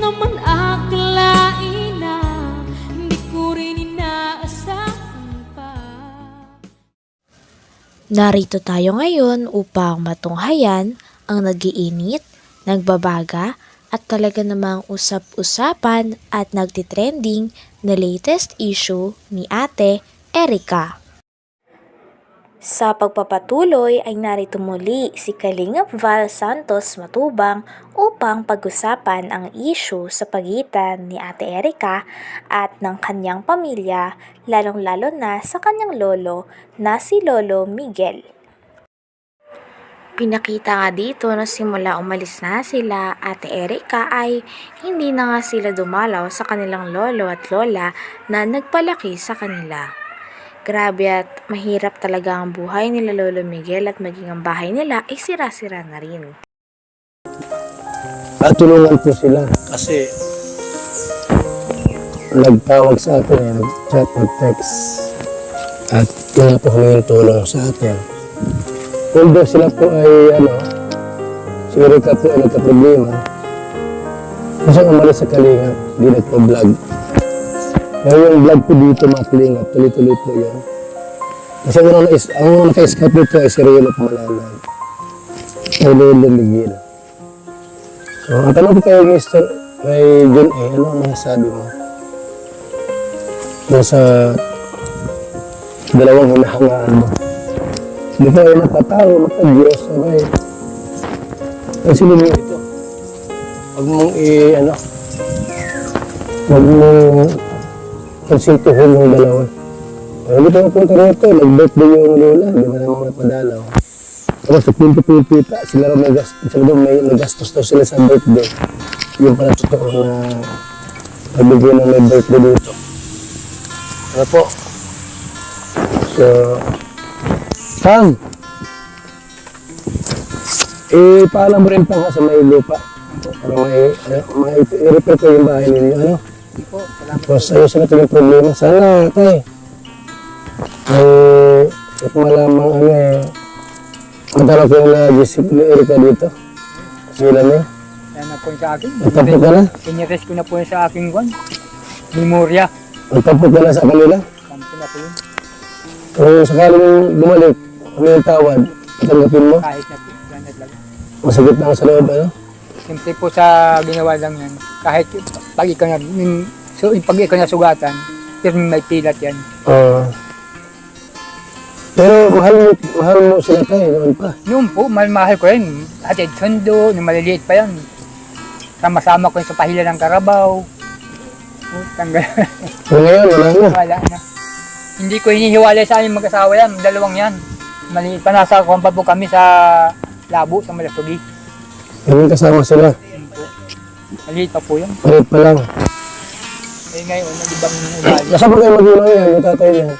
naman akalain na hindi ko rin inaasahan pa. Narito tayo ngayon upang matunghayan ang nagiinit, nagbabaga at talaga namang usap-usapan at nagtitrending na latest issue ni Ate Erica. Sa pagpapatuloy ay narito muli si Kalingap Val Santos Matubang upang pag-usapan ang issue sa pagitan ni Ate Erica at ng kanyang pamilya, lalong-lalo na sa kanyang lolo na si Lolo Miguel. Pinakita nga dito na simula umalis na sila Ate Erica ay hindi na nga sila dumalaw sa kanilang lolo at lola na nagpalaki sa kanila. Grabe at mahirap talaga ang buhay nila Lolo Miguel at maging ang bahay nila ay sira-sira na rin. Tulungan po sila kasi nagtawag sa atin, nag-chat, nag-text at yun po humingi tulong sa atin. Although sila po ay si Erica po ay nagka-problema kasi umalis sa Kalingap, di nagpa-vlog. Pero yung vlog po dito mga Kalingap, tuloy-tuloy po yan. Kasi ang unang naka-escape dito ay si Relo Pumalanay. Ay Lolo Miguel. So, ang tanong ko kayo, Mr. kay John A, ano ang masasabi mo? Nasa dalawang hinahangaan mo. Hindi ka ay makatao, makadiyos, sabay. Kasi lumiyo ito. Huwag mong huwag mong konsintuhin yung dalawa. Hindi pa napunta rito, nag-birthday yung lola, di ba naman napadalaw. Tapos nagpimpi-pimpi sila rin may nagastos daw sila sa birthday. Yung pala totoo na nabigyan ng may birthday dito. Ano po? So, Kang, paalam mo rin pa sa may lupa. Para i-repair ko yung bahay ninyo, ano? Tapos ayos na ito yung problema. Sana, tay. Kung malamang magdala ko yung na-gisip ni Erica dito. Sila na. Yan na po sa akin. Magtapo ka na? Pinires ko na po sa aking memorya. Magtapo ka na sa kanila? Kampo na po yun. Kung sakaling bumalik, ano yung tawad? Tanggapin mo? Kahit na po. Ganit lang. Masagit na sa loob, ano? Siyempre po sa ginawa lang yan. Kahit pag ikaw na, pag ikaw na sugatan, pero may pilat yan. Pero mahal mo sila tayo noon pa. Noon po, mahal ko rin. Hatid sundo, nung maliliit pa yan. Sama-sama ko yun sa pahila ng Karabaw. Tanggal. So ngayon, wala na. Wala na. Hindi ko hinihiwalay sa aming mag-asawa yan. Dalawang yan. Maliit pa, nasa kompa po kami sa Labo, sa Malasugi. Ngayon kasama sila. Maliit pa po yan. Palit pa lang. Eh ngayon, nag-ibang ugali. Nasa pa kayo magulang yan, yung tatay niya?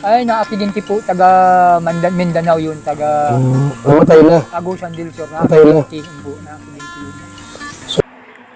Ay, na-aksidente po, taga Mindanao yun, taga Namatay na. Agusan del Sur. Patay na. Na-aksidente yun.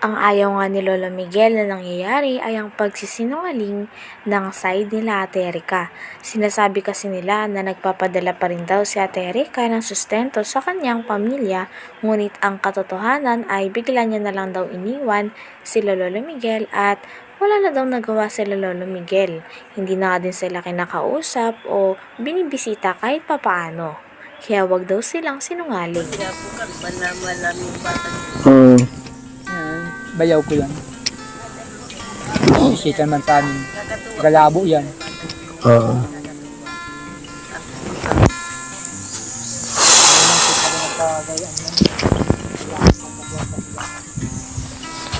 Ang ayaw nga ni Lolo Miguel na nangyayari ay ang pagsisinungaling ng side nila Ate Erica. Sinasabi kasi nila na nagpapadala pa rin daw si Ate Erica ng sustento sa kanyang pamilya, ngunit ang katotohanan ay bigla niya na lang daw iniwan si Lolo Miguel at wala na daw nagawa sila Lolo Miguel. Hindi na nga din sila kinakausap o binibisita kahit papaano. Kaya wag daw silang sinungaling. Bayaw ko yan. Bisita naman sa amin. Galabo yan.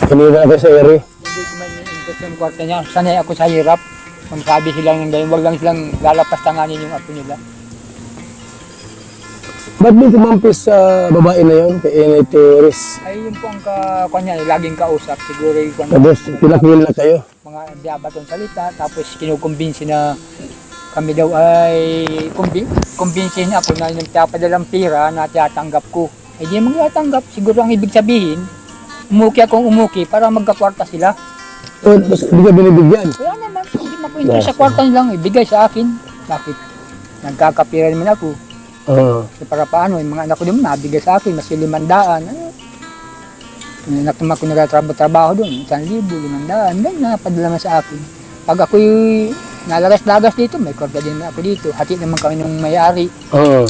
Hindi na kayo sa eri. Hindi ko may interest yung kwarta niya. Sanay ako sa hirap. Kung sabi silang ng ganyan, wag lang silang lalapas tanganin yung apo nila. Ba't di kumampis sa babae na yun, kay Enay Torres? Ay, yun po ang kanya, laging kausap. Siguro yung Tapos pinakil na kayo. mga diabatong salita. Tapos kinukumbinsi na kami daw ay kumbinsin ako na yung nagpapadalang pira na tiyatanggap ko. Ay di magtatanggap. Siguro ang ibig sabihin, umuki akong umuki para magkakwarta sila. Tapos hindi ka binibigyan. Kaya naman, hindi mapunta sa kwarta nilang ibigay sa akin. Bakit? Nagkakapira naman ako. Para paano, yung mga anak ko naman nabigay sa akin, mas 500. Nakatama ko nagtatrabaho doon, 1,000, 500, ganyan napadala naman sa akin. Pag ako'y nalagas-lagas dito, may korda din ako dito. Hati naman kami ng may-ari. Oo.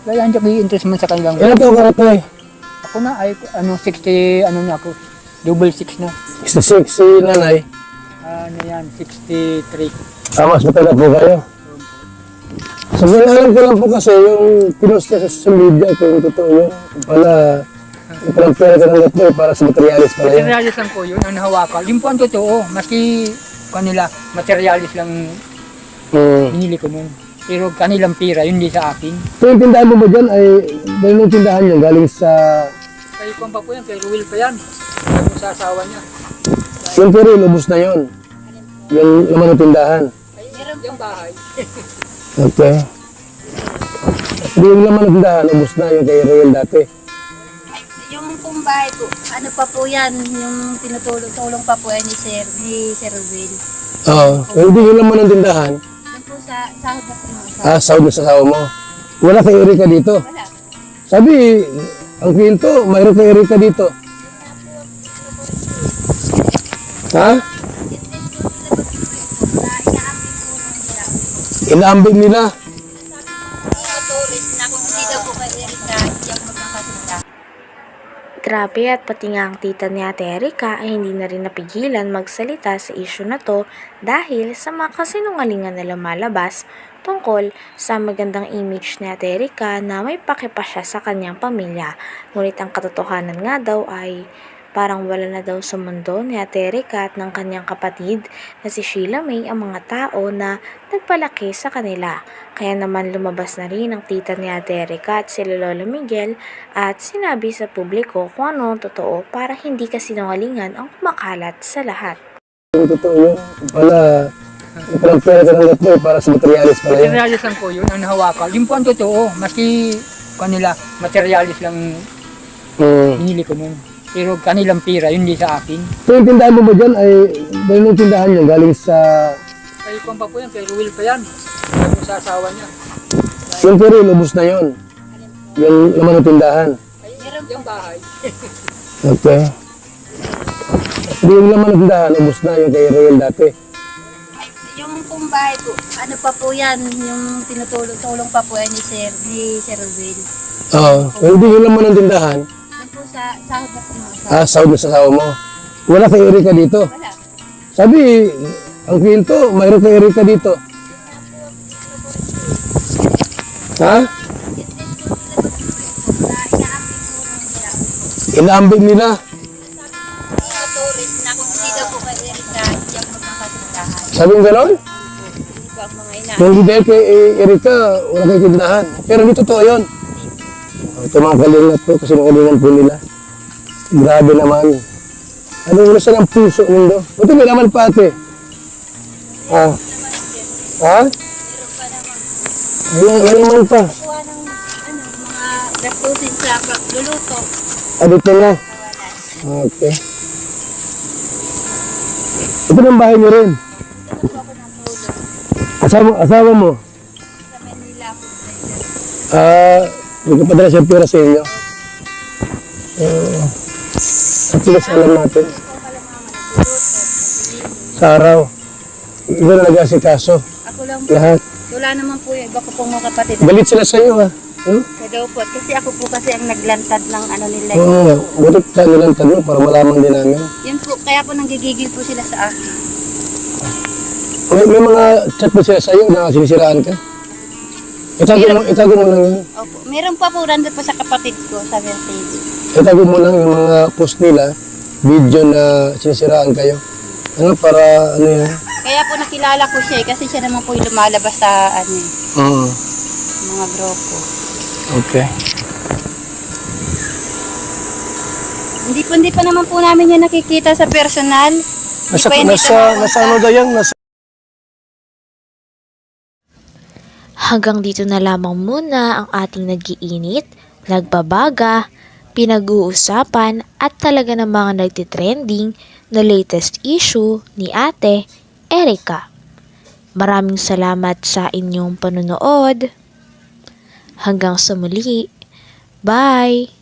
Kaya hindi ko interest man sa kanilang. Ilan taon ka na tayo? Ako na ay 60, ano na ako, double 6 na. 66 si nanay. Ano yan, 63. Mas matanda po kayo. So, alam ko lang po kasi yung pinost niya sa social media kung totoo yun. Pala, palang pera ka ng po para sa materialis pala yan. Materialis lang po yun, ang nahawakan. Yun po ang totoo, maski kanila, materialis lang binili ko nun. Pero kanilang pira, yun di sa akin. So yung tindahan mo dyan ay, dahil yung tindahan niya galing sa... Kay Kwan pa po yan, kay Ruel pa yan. Kaya sa asawa niya. Yung pero lubos na yun. Yung laman ng tindahan. Yung bahay. Okay. Hindi yung laman ng tindahan, lubos na yung kay Royal dati. Yung pong bahay po, ano pa po yan, yung tinutulong pa po yan ni Sir Will. Oo. Hindi yung laman ng tindahan. Yung po sa sahod na po ng Sahod na sa asawa mo. Wala kay Erika dito. Wala. Sabi, ang kwento, mayroon kay Erika dito. Ha? Inaambig nila. Mga tourist na kung hindi daw po kay Erika, hindi ako magkakasunta. Grabe at pati nga ang tita ni Ate Erika ay hindi na rin napigilan magsalita sa issue na to dahil sa mga kasinungalingan na lumalabas tungkol sa magandang image ni Ate Erika na may pake pa siya sa kanyang pamilya. Ngunit ang katotohanan nga daw ay parang wala na daw sa mundo ni Ate Erika at ng kanyang kapatid na si Sheila May ang mga tao na nagpalaki sa kanila. Kaya naman lumabas na rin ang tita ni Ate Erika at sila Lolo Miguel at sinabi sa publiko kung ano ang totoo para hindi kasinungalingan ang kumakalat sa lahat. Yung totoo yun. Palang pera ka ng po para sa materialis pala yan. Materialis lang po yun, ang nahawakan. Yun po ang totoo, maski kanila, materialis lang binili ko nun. Pero kanilang pira, yun di sa akin. So yung tindahan mo dyan ay, dahil yung tindahan niya galing sa... Kay Kwan pa po yan, kay Ruel pa yan. Kaya sa asawa niya. Yung pero lubos na yun. Yung laman ng tindahan. Yung bahay. Okay. Hindi yung laman ng tindahan, lubos na yung kay Royal dati. Yung pong bahay po, ano pa po yan, yung tinutulong pa po yan ni Sir Will. Oo. Hindi yung laman ng tindahan. Yung po sa sahod na po ng Sahod na sa asawa mo. Wala kay Erika dito. Wala. Sabi, ang kwento, mayroon kay Erika dito. Ha? Inaambig nila. Mga tourist na kung hindi daw po kay Erika, hindi ako magkakasuntahan. Sabi mo gano'n? Hindi po ako mga ina. Kung hindi dahil kay Erika, wala kay tindahan. Pero hindi totoo yun. Ito mga kalingat po, kasi mga kalingat po nila. Grabe naman. Ano yung nasa ng puso mundo? Ito may naman pa ate. Ha? Ha? May naman pa. Kuha ng mga gastusin sa pagluluto. Dito na. Kawalan. Okay. Ito ng bahay niyo rin. Dito po ako natulog. Asawa mo? Sa Manila po. Magkapadala siya pera sa inyo. At least alam natin. Hindi ko malamang nagluluto. Sa araw. Iba na nag-asikaso. Ako lang po. Lahat. Wala naman po yung iba ko pong mga kapatid. Galit sila sa iyo ha. Kaya daw po. Kasi ako po kasi ang naglantad ng ano nila. Oo. Butot ka nilang tanong para malaman din namin. Yun po. Kaya po nanggigigil po sila sa akin. May mga chat ba sila sa iyo na sinisiraan ka? Itago mo lang yun. Opo. Meron pa po nandun pa sa kapatid ko sa TV. Itago mo lang yung mga post nila, video na sinisiraan kayo. Ano para ano yan? Kaya po nakilala ko siya kasi siya naman po yung lumalabas sa ano, Oo. mga grupo. Okay. Hindi pa naman po namin yan nakikita sa personal. Nasa ano daw yan? Hanggang dito na lamang muna ang ating nag-iinit, nagbabaga, pinag-uusapan at talaga ng mga nagtitrending na latest issue ni Ate Erika. Maraming salamat sa inyong panonood. Hanggang sa muli. Bye!